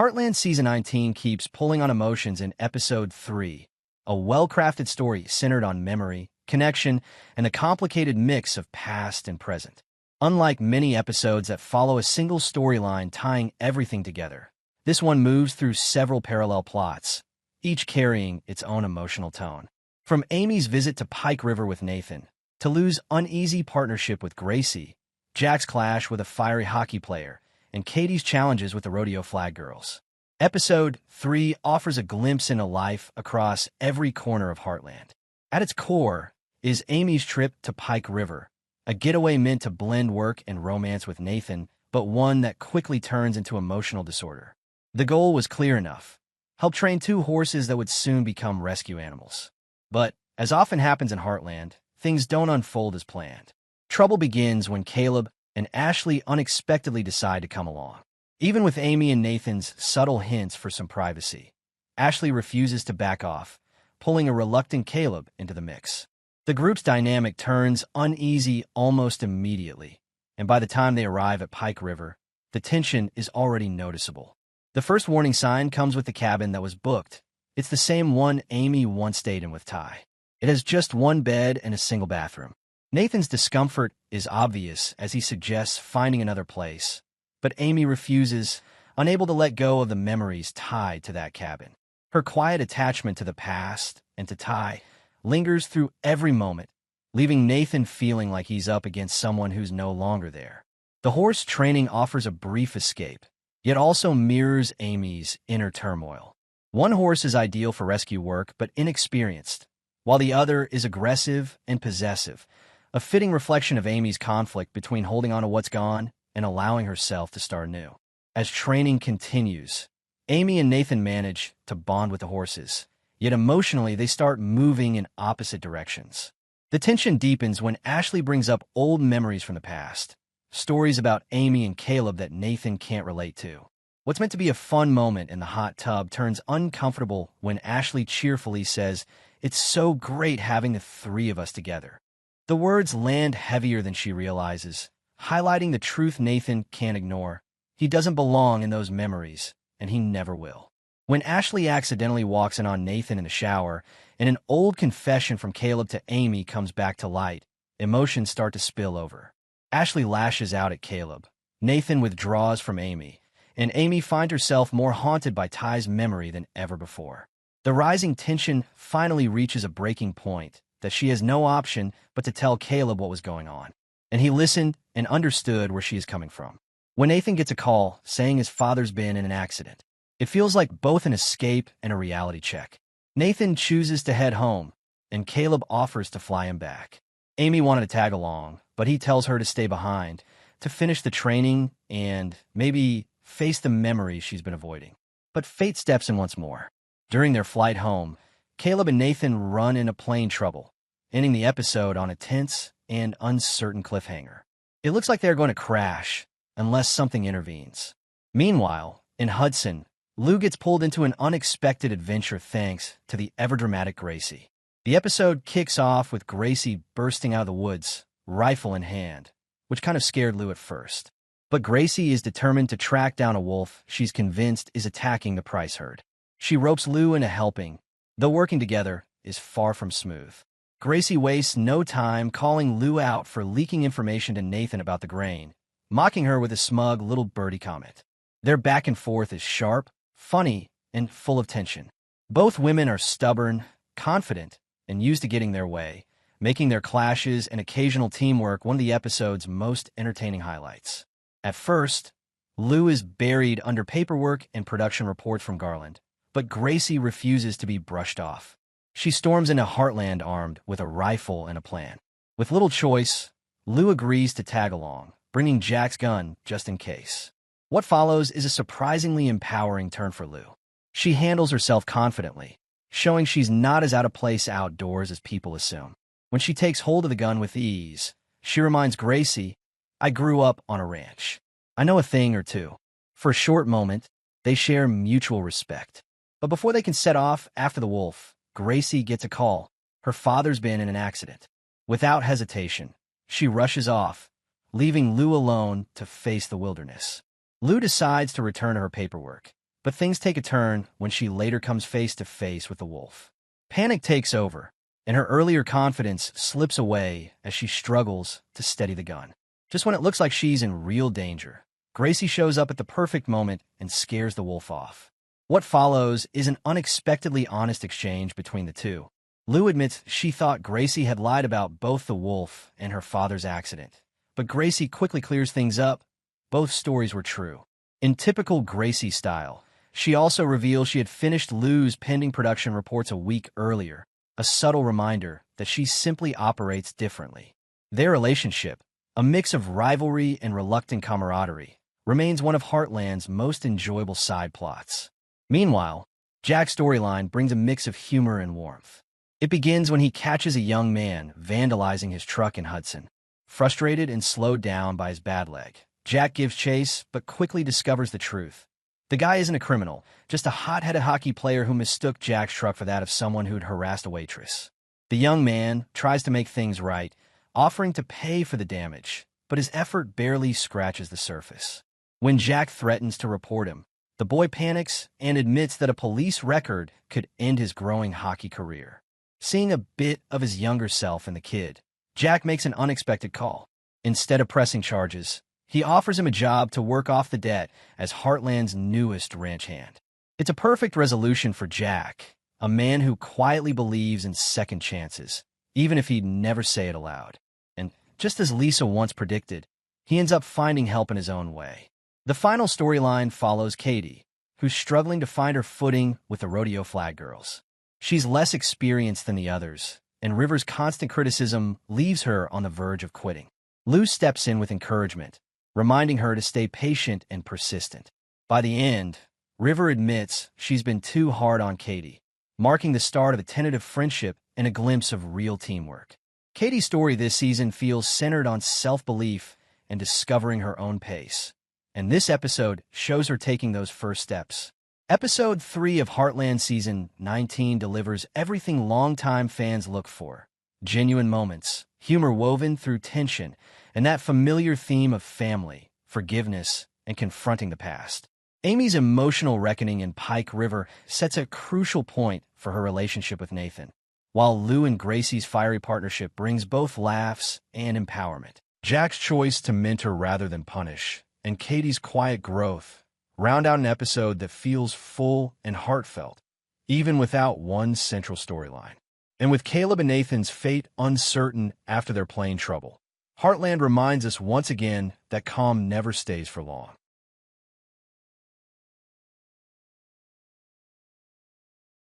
Heartland Season 19 keeps pulling on emotions in Episode 3, a well-crafted story centered on memory, connection, and a complicated mix of past and present. Unlike many episodes that follow a single storyline tying everything together, this one moves through several parallel plots, each carrying its own emotional tone. From Amy's visit to Pike River with Nathan, to Lou's uneasy partnership with Gracie, Jack's clash with a fiery hockey player, and Katie's challenges with the rodeo flag girls. Episode 3 offers a glimpse into life across every corner of Heartland. At its core is Amy's trip to Pike River, a getaway meant to blend work and romance with Nathan, but one that quickly turns into emotional disorder. The goal was clear enough: help train 2 horses that would soon become rescue animals. But, as often happens in Heartland, things don't unfold as planned. Trouble begins when Caleb and Ashley unexpectedly decide to come along. Even with Amy and Nathan's subtle hints for some privacy, Ashley refuses to back off, pulling a reluctant Caleb into the mix. The group's dynamic turns uneasy almost immediately, and by the time they arrive at Pike River, the tension is already noticeable. The first warning sign comes with the cabin that was booked. It's the same one Amy once stayed in with Ty. It has just one bed and a single bathroom. Nathan's discomfort is obvious as he suggests finding another place, but Amy refuses, unable to let go of the memories tied to that cabin. Her quiet attachment to the past and to Ty lingers through every moment, leaving Nathan feeling like he's up against someone who's no longer there. The horse training offers a brief escape, yet also mirrors Amy's inner turmoil. One horse is ideal for rescue work but inexperienced, while the other is aggressive and possessive, a fitting reflection of Amy's conflict between holding on to what's gone and allowing herself to start new. As training continues, Amy and Nathan manage to bond with the horses, yet emotionally they start moving in opposite directions. The tension deepens when Ashley brings up old memories from the past, stories about Amy and Caleb that Nathan can't relate to. What's meant to be a fun moment in the hot tub turns uncomfortable when Ashley cheerfully says, "It's so great having the 3 of us together." The words land heavier than she realizes, highlighting the truth Nathan can't ignore. He doesn't belong in those memories, and he never will. When Ashley accidentally walks in on Nathan in the shower, and an old confession from Caleb to Amy comes back to light, emotions start to spill over. Ashley lashes out at Caleb. Nathan withdraws from Amy, and Amy finds herself more haunted by Ty's memory than ever before. The rising tension finally reaches a breaking point that she has no option but to tell Caleb what was going on. And he listened and understood where she is coming from. When Nathan gets a call saying his father's been in an accident, it feels like both an escape and a reality check. Nathan chooses to head home, and Caleb offers to fly him back. Amy wanted to tag along, but he tells her to stay behind, to finish the training and maybe face the memories she's been avoiding. But fate steps in once more. During their flight home, Caleb and Nathan run into plane trouble, ending the episode on a tense and uncertain cliffhanger. It looks like they're going to crash, unless something intervenes. Meanwhile, in Hudson, Lou gets pulled into an unexpected adventure thanks to the ever-dramatic Gracie. The episode kicks off with Gracie bursting out of the woods, rifle in hand, which kind of scared Lou at first. But Gracie is determined to track down a wolf she's convinced is attacking the Price herd. She ropes Lou into helping, though working together is far from smooth. Gracie wastes no time calling Lou out for leaking information to Nathan about the grain, mocking her with a smug little birdie comment. Their back and forth is sharp, funny, and full of tension. Both women are stubborn, confident, and used to getting their way, making their clashes and occasional teamwork one of the episode's most entertaining highlights. At first, Lou is buried under paperwork and production reports from Garland, but Gracie refuses to be brushed off. She storms into Heartland armed with a rifle and a plan. With little choice, Lou agrees to tag along, bringing Jack's gun just in case. What follows is a surprisingly empowering turn for Lou. She handles herself confidently, showing she's not as out of place outdoors as people assume. When she takes hold of the gun with ease, she reminds Gracie, "I grew up on a ranch. I know a thing or two." For a short moment, they share mutual respect. But before they can set off after the wolf, Gracie gets a call. Her father's been in an accident. Without hesitation, she rushes off, leaving Lou alone to face the wilderness. Lou decides to return to her paperwork, But things take a turn when she later comes face to face with the wolf. Panic takes over, and her earlier confidence slips away as she struggles to steady the gun. Just when it looks like she's in real danger, Gracie shows up at the perfect moment and scares the wolf off. What follows is an unexpectedly honest exchange between the two. Lou admits she thought Gracie had lied about both the wolf and her father's accident, but Gracie quickly clears things up. Both stories were true. In typical Gracie style, she also reveals she had finished Lou's pending production reports a week earlier, a subtle reminder that she simply operates differently. Their relationship, a mix of rivalry and reluctant camaraderie, remains one of Heartland's most enjoyable side plots. Meanwhile, Jack's storyline brings a mix of humor and warmth. It begins when he catches a young man vandalizing his truck in Hudson. Frustrated and slowed down by his bad leg, Jack gives chase but quickly discovers the truth. The guy isn't a criminal, just a hot-headed hockey player who mistook Jack's truck for that of someone who'd harassed a waitress. The young man tries to make things right, offering to pay for the damage, but his effort barely scratches the surface. When Jack threatens to report him, the boy panics and admits that a police record could end his growing hockey career. Seeing a bit of his younger self in the kid, Jack makes an unexpected call. Instead of pressing charges, he offers him a job to work off the debt as Heartland's newest ranch hand. It's a perfect resolution for Jack, a man who quietly believes in second chances, even if he'd never say it aloud. And just as Lisa once predicted, he ends up finding help in his own way. The final storyline follows Katie, who's struggling to find her footing with the rodeo flag girls. She's less experienced than the others, and River's constant criticism leaves her on the verge of quitting. Lou steps in with encouragement, reminding her to stay patient and persistent. By the end, River admits she's been too hard on Katie, marking the start of a tentative friendship and a glimpse of real teamwork. Katie's story this season feels centered on self-belief and discovering her own pace, and this episode shows her taking those first steps. Episode 3 of Heartland Season 19 delivers everything longtime fans look for. Genuine moments, humor woven through tension, and that familiar theme of family, forgiveness, and confronting the past. Amy's emotional reckoning in Pike River sets a crucial point for her relationship with Nathan, while Lou and Gracie's fiery partnership brings both laughs and empowerment. Jack's choice to mentor rather than punish, and Katie's quiet growth, round out an episode that feels full and heartfelt, even without one central storyline. And with Caleb and Nathan's fate uncertain after their plane trouble, Heartland reminds us once again that calm never stays for long.